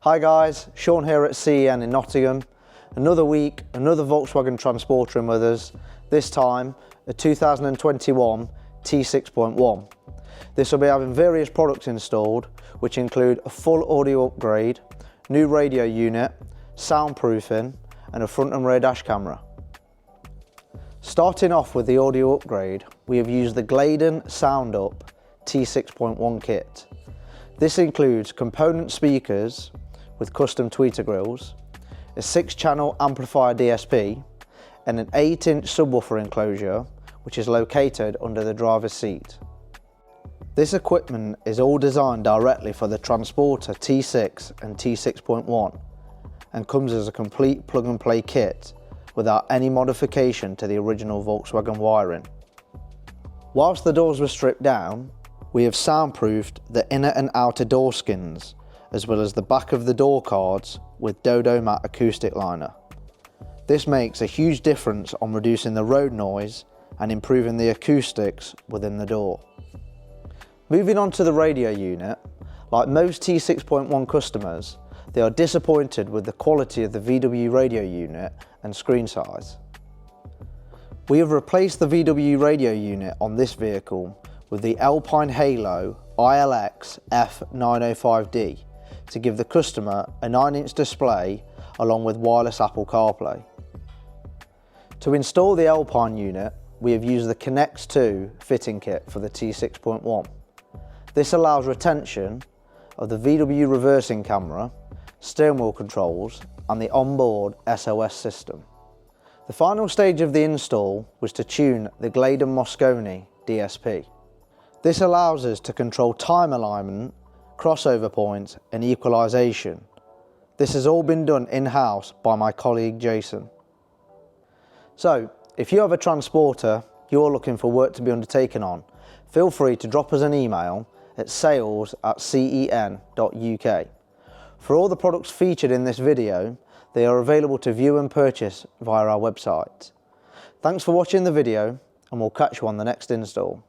Hi guys, Sean here at CEN in Nottingham. Another week, another Volkswagen Transporter in with us, this time a 2021 T6.1. This will be having various products installed, which include a full audio upgrade, new radio unit, soundproofing and a front and rear dash camera. Starting off with the audio upgrade, we have used the Gladen Sound UP T6.1 kit. This includes component speakers with custom tweeter grills, a 6-channel amplifier DSP, and an 8-inch subwoofer enclosure, which is located under the driver's seat. This equipment is all designed directly for the Transporter T6 and T6.1 and comes as a complete plug-and-play kit without any modification to the original Volkswagen wiring. Whilst the doors were stripped down, we have soundproofed the inner and outer door skins, as well as the back of the door cards with Dodo Matte acoustic liner. This makes a huge difference on reducing the road noise and improving the acoustics within the door. Moving on to the radio unit, like most T6.1 customers, they are disappointed with the quality of the VW radio unit and screen size. We have replaced the VW radio unit on this vehicle with the Alpine ILX-F905D to give the customer a 9-inch display along with wireless Apple CarPlay. To install the Alpine unit, we have used the Connects2 fitting kit for the T6.1. This allows retention of the VW reversing camera, steering wheel controls and the onboard SOS system. The final stage of the install was to tune the Gladen Moscone DSP. This allows us to control time alignment, crossover points and equalisation. This has all been done in-house by my colleague Jason. So, if you have a Transporter you're looking for work to be undertaken on, feel free to drop us an email at sales@cen.uk. For all the products featured in this video, they are available to view and purchase via our website. Thanks for watching the video and we'll catch you on the next install.